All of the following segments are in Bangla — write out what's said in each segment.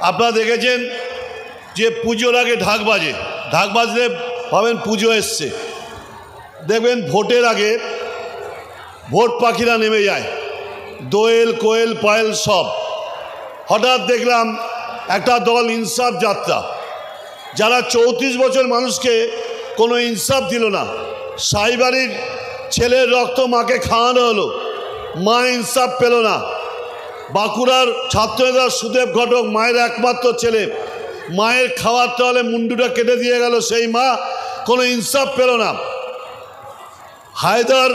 আপনারা দেখেছেন যে পুজোর আগে ঢাক বাজে, ঢাক বাজলে ভাবেন পুজো এসছে। দেখবেন ভোটের আগে ভোট পাখিরা নেমে যায়, দোয়েল কোয়েল পায়েল সব। হঠাৎ দেখলাম একটা দল ইনসাফ যাত্রা, যারা 34 বছর মানুষকে কোনো ইনসাফ দিল না। সাইবাড়ির ছেলের রক্ত মাকে খাওয়ানো হলো, মা ইনসাফ পেল না। বাঁকুড়ার ছাত্রনেতা সুদেব ঘটক মায়ের একমাত্র ছেলে, মায়ের খাওয়ার তাহলে মুন্ডুটা কেটে দিয়ে গেল, সেই মা কোনো ইনসাফ পেল না। হায়দার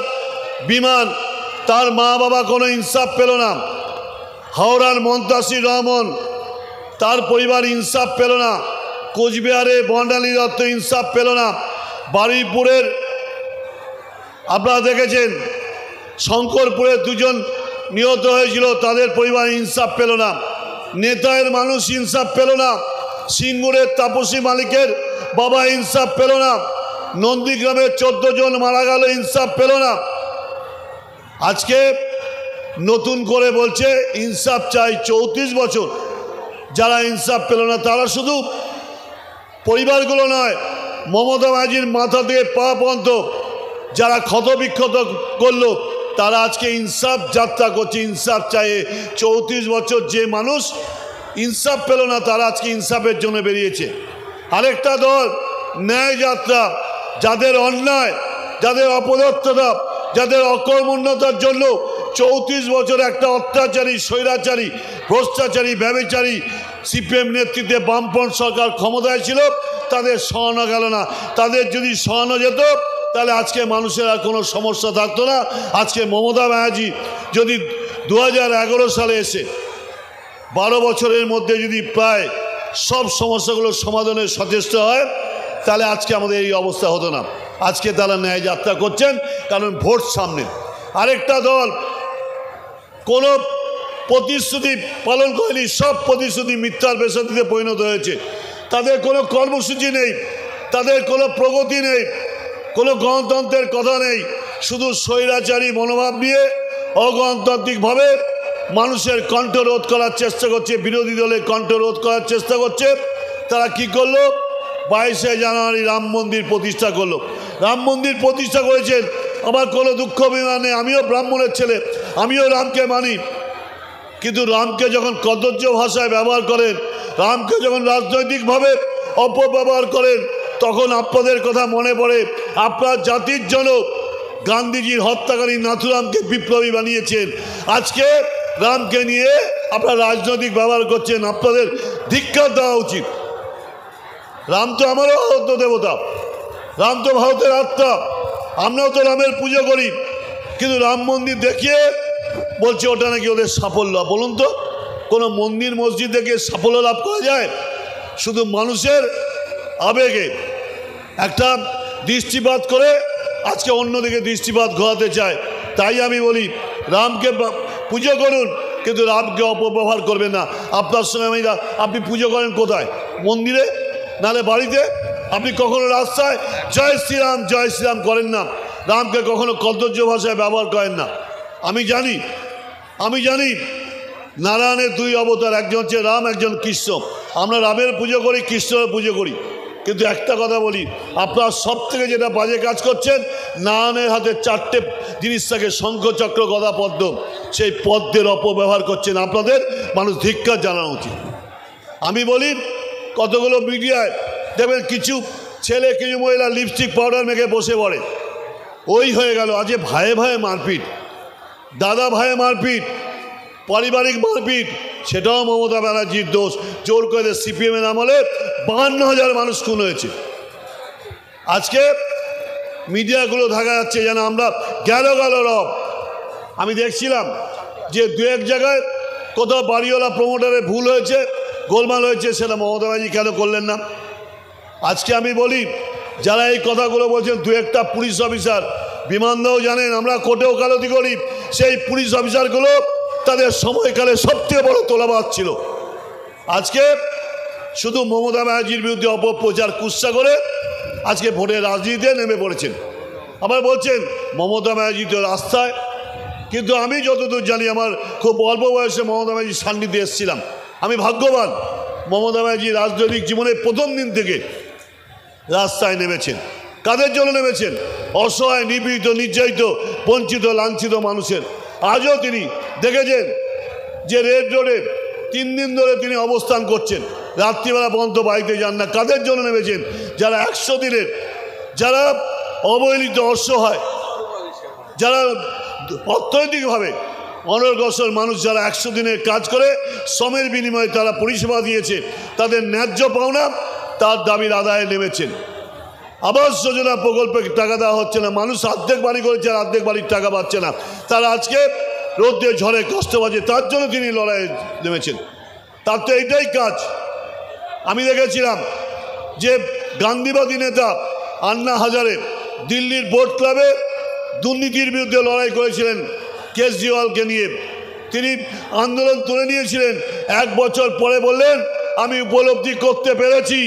বিমান, তার মা বাবা কোনো ইনসাফ পেল না। হাওড়ার মন্তাসির রহমান, তার পরিবার ইনসাফ পেল না। কোচবিহারে বর্ণালী দত্ত ইনসাফ পেল না। বারুইপুরের আপনারা দেখেছেন শঙ্করপুরে দুজন নিহত হয়েছিল, তাদের পরিবার ইনসাফ পেল না। নেতায়ের মানুষ ইনসাফ পেল না। সিঙ্গুরের তাপসী মালিকের বাবা ইনসাফ পেল না। নন্দীগ্রামে 14 জন মারা গেল, ইনসাফ পেল না। আজকে নতুন করে বলছে ইনসাফ চাই। 34 বছর যারা ইনসাফ পেল না, তারা শুধু পরিবারগুলো নয়, মমতা ব্যানার্জির মাথা থেকে পা পর্যন্ত যারা ক্ষত বিক্ষত করলো, তারা আজকে ইনসাফ যাত্রা করছে। ইনসাফ চাই। 34 বছর যে মানুষ ইনসাফ পেল না, তারা আজকে ইনসাফের জন্য বেরিয়েছে। আরেকটা দল ন্যায় যাত্রা, যাদের অন্যায়, যাদের অপদস্থতা, যাদের অকর্মণ্যতার জন্য 34 বছর একটা অত্যাচারী, স্বৈরাচারী, ভ্রষ্টাচারী, ব্যভিচারী সিপিএম নেতৃত্বে বামপন্থী সরকার ক্ষমতায় ছিল, তাদের সরানো গেল না। তাদের যদি সরানো যেত, তাহলে আজকে মানুষের আর কোনো সমস্যা থাকতো না। আজকে মমতা ব্যানার্জি যদি 2011 সালে এসে 12 বছরের মধ্যে যদি প্রায় সব সমস্যাগুলোর সমাধানের সচেষ্ট হয়, তাহলে আজকে আমাদের এই অবস্থা হতো না। আজকে তারা ন্যায় যাত্রা করছেন, কারণ ভোট সামনে। আরেকটা দল কোনো প্রতিশ্রুতি পালন করেনি, সব প্রতিশ্রুতি মিথ্যার বেসরতিতে পরিণত হয়েছে। তাদের কোনো কর্মসূচি নেই, তাদের কোনো প্রগতি নেই, কোনো গণতন্ত্রের কথা নেই। শুধু স্বৈরাচারী মনোভাব নিয়ে অগণতান্ত্রিকভাবে মানুষের কণ্ঠ রোধ করার চেষ্টা করছে, বিরোধী দলের কণ্ঠ রোধ করার চেষ্টা করছে। তারা কি করলো? 22শে জানুয়ারি রাম মন্দির প্রতিষ্ঠা করলো। রাম মন্দির প্রতিষ্ঠা করেছেন, আমার কোনো দুঃখ অভিমান নেই। আমিও ব্রাহ্মণের ছেলে, আমিও রামকে মানি। কিন্তু রামকে যখন কদর্য ভাষায় ব্যবহার করেন, রামকে যখন রাজনৈতিকভাবে অপব্যবহার করেন, তখন আপনাদের কথা মনে পড়ে। আপনার জাতির জনক গান্ধীজির হত্যাকারী নাথুরামকে বিপ্লবী বানিয়েছেন। আজকে রামকে নিয়ে আপনারা রাজনৈতিক ব্যবহার করছেন, আপনাদের ধিক্কার দেওয়া উচিত। রাম তো আমারও আরাধ্য দেবতা, রাম তো ভারতের আত্মা, আমরাও তো রামের পুজো করি। কিন্তু রাম মন্দির দেখিয়ে বলছে ওটা নাকি ওদের সাফল্য। বলুন তো, কোনো মন্দির মসজিদ দেখে সাফল্য লাভ করা যায়? শুধু মানুষের আবেগে একটা দৃষ্টিপাত করে আজকে অন্যদিকে দৃষ্টিপাত ঘোরাতে চায়। তাই আমি বলি, রামকে পুজো করুন, কিন্তু রামকে অপব্যবহার করবেন না। আপনার সঙ্গে আমি, আপনি পুজো করেন কোথায়? মন্দিরে, নালে বাড়িতে? আপনি কখনো রাস্তায় জয় শ্রীরাম করেন না। রামকে কখনো কদর্য ভাষায় ব্যবহার করেন না। আমি জানি নারায়ণের 2 অবতার, একজন হচ্ছে রাম, একজন কৃষ্ণ। আমরা রামের পুজো করি, কৃষ্ণের পুজো করি। কিন্তু একটা কথা বলি, আপনারা সব থেকে যেটা বাজে কাজ করছেন, নারায়ণের হাতে 4টে জিনিস থাকে, শঙ্খ চক্র গদা পদ্ম। সেই পদ্মের অপব্যবহার করছেন। আপনাদের মানুষ ধিক্কার জানানো উচিত। আমি বলি, কতগুলো মিডিয়ায় দেখবেন কিছু ছেলে, কিছু মহিলা লিপস্টিক পাউডার মেখে বসে পড়ে। ওই হয়ে গেল। আজকে ভাইয়ে ভাইয়ে মারপিট, দাদা ভাইয়ে মারপিট, পারিবারিক মারপিট, সেটাও মমতা ব্যানার্জির দোষ। জোর করে সিপিএমের আমলে 52,000 মানুষ খুন হয়েছে। আজকে মিডিয়াগুলো দেখা যাচ্ছে যেন আমরা গেল রব। আমি দেখছিলাম যে 2-1 জায়গায় কোথাও বাড়িওয়ালা প্রমোটারের ভুল হয়েছে, গোলমাল হয়েছে, সেটা মমতা ব্যানার্জি কেন করলেন না? আজকে আমি বলি, যারা এই কথাগুলো বলছেন, 2-1টা পুলিশ অফিসার, বিমানদাও জানেন, আমরা কোর্টে ওকালতি করি, সেই পুলিশ অফিসারগুলো তাদের সময়কালে সবথেকে বড় তোলাবাজ ছিল। আজকে শুধু মমতা ব্যানার্জির বিরুদ্ধে অপপ্রচার কুৎসা করে আজকে ভোটের রাজনীতিতে নেমে পড়েছেন। আবার বলছেন মমতা ব্যানার্জি তো রাস্তায়। কিন্তু আমি যতদূর জানি, আমার খুব অল্প বয়সে মমতা ব্যানার্জির সান্নিধ্যে এসেছিলাম। আমি ভাগ্যবান মমতা ব্যানার্জি রাজনৈতিক জীবনের প্রথম দিন থেকে রাস্তায় নেমেছেন। কাদের জন্য নেমেছেন? অসহায়, নিপীড়িত, নির্যাতিত, বঞ্চিত, লাঞ্ছিত মানুষের। আজও তিনি দেখেছেন যে রেড রোডে 3 দিন ধরে তিনি অবস্থান করছেন, রাত্রিবেলা পর্যন্ত বাড়িতে যান না। কাদের জন্য নেমেছেন? যারা 100 দিনের, যারা অবহেলিত, অসহায়, যারা অর্থনৈতিকভাবে অনগ্রসর মানুষ, যারা 100 দিনের কাজ করে শ্রমের বিনিময়ে তারা পরিষেবা দিয়েছে, তাদের ন্যায্য পাওনা তার দাবির আদায়ে নেমেছেন। আবাস যোজনা প্রকল্পে টাকা দেওয়া হচ্ছে না, মানুষ অর্ধেক বাড়ি করেছে আর অর্ধেক বাড়ির টাকা পাচ্ছে না। তারা আজকে রোদে ঝড়ে কষ্ট পাচ্ছে, তার জন্য তিনি লড়াইয়ে নেমেছেন। তার তো এইটাই কাজ। আমি দেখেছিলাম যে গান্ধীবাদী নেতা আন্না হাজারে দিল্লির বোট ক্লাবে দুর্নীতির বিরুদ্ধে লড়াই করেছিলেন কেজরিওয়ালকে নিয়ে। তিনি আন্দোলন তুলে নিয়েছিলেন। 1 বছর পরে বললেন, আমি উপলব্ধি করতে পেরেছি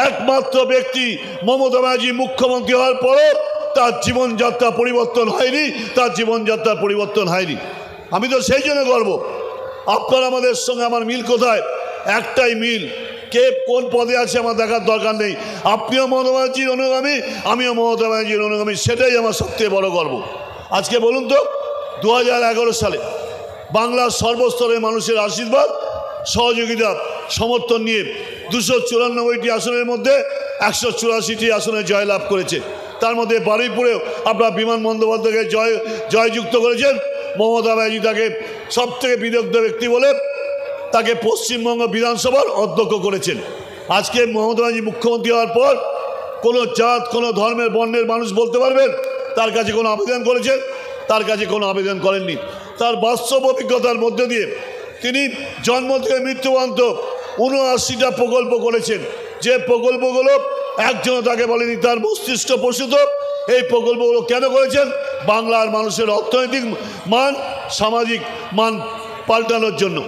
একমাত্র ব্যক্তি মমতা ব্যানার্জি মুখ্যমন্ত্রী হওয়ার পরও তার জীবনযাত্রা পরিবর্তন হয়নি, তার জীবনযাত্রার পরিবর্তন হয়নি। আমি তো সেই জন্য গর্ব। আপনার আমাদের সঙ্গে আমার মিল কোথায়? একটাই মিল, কে কোন পদে আছে আমার দেখার দরকার নেই। আপনিও মমতা ব্যানার্জির অনুগামী, আমিও মমতা ব্যানার্জির অনুগামী, সেটাই আমার সবথেকে বড় গর্ব। আজকে বলুন তো, 2011 সালে বাংলার সর্বস্তরের মানুষের আশীর্বাদ, সহযোগিতা, সমর্থন নিয়ে 294টি আসনের মধ্যে 184টি আসনে জয়লাভ করেছে। তার মধ্যে বারুইপুরেও আপনার বিমান বন্দ্যোপাধ্যায়কে জয়যুক্ত করেছেন। মমতা ব্যানার্জি তাকে সবথেকে বিদগ্ধ ব্যক্তি বলে তাকে পশ্চিমবঙ্গ বিধানসভার অধ্যক্ষ করেছেন। আজকে মমতা ব্যানার্জি মুখ্যমন্ত্রী হওয়ার পর কোনো জাত, কোনো ধর্মের, বর্ণের মানুষ বলতে পারবেন তার কাছে কোনো আবেদন করেছেন? তার কাছে কোনো আবেদন করেননি। তার বাস্তব অভিজ্ঞতার মধ্যে দিয়ে তিনি জন্ম থেকে মৃত্যু পর্যন্ত 79টা প্রকল্প করেছেন। যে প্রকল্পগুলো একজনও তাকে বলেনি তার মস্তিষ্ক প্রসূত। এই প্রকল্পগুলো কেন করেছেন? বাংলার মানুষের অর্থনৈতিক মান, সামাজিক মান পাল্টানোর জন্য।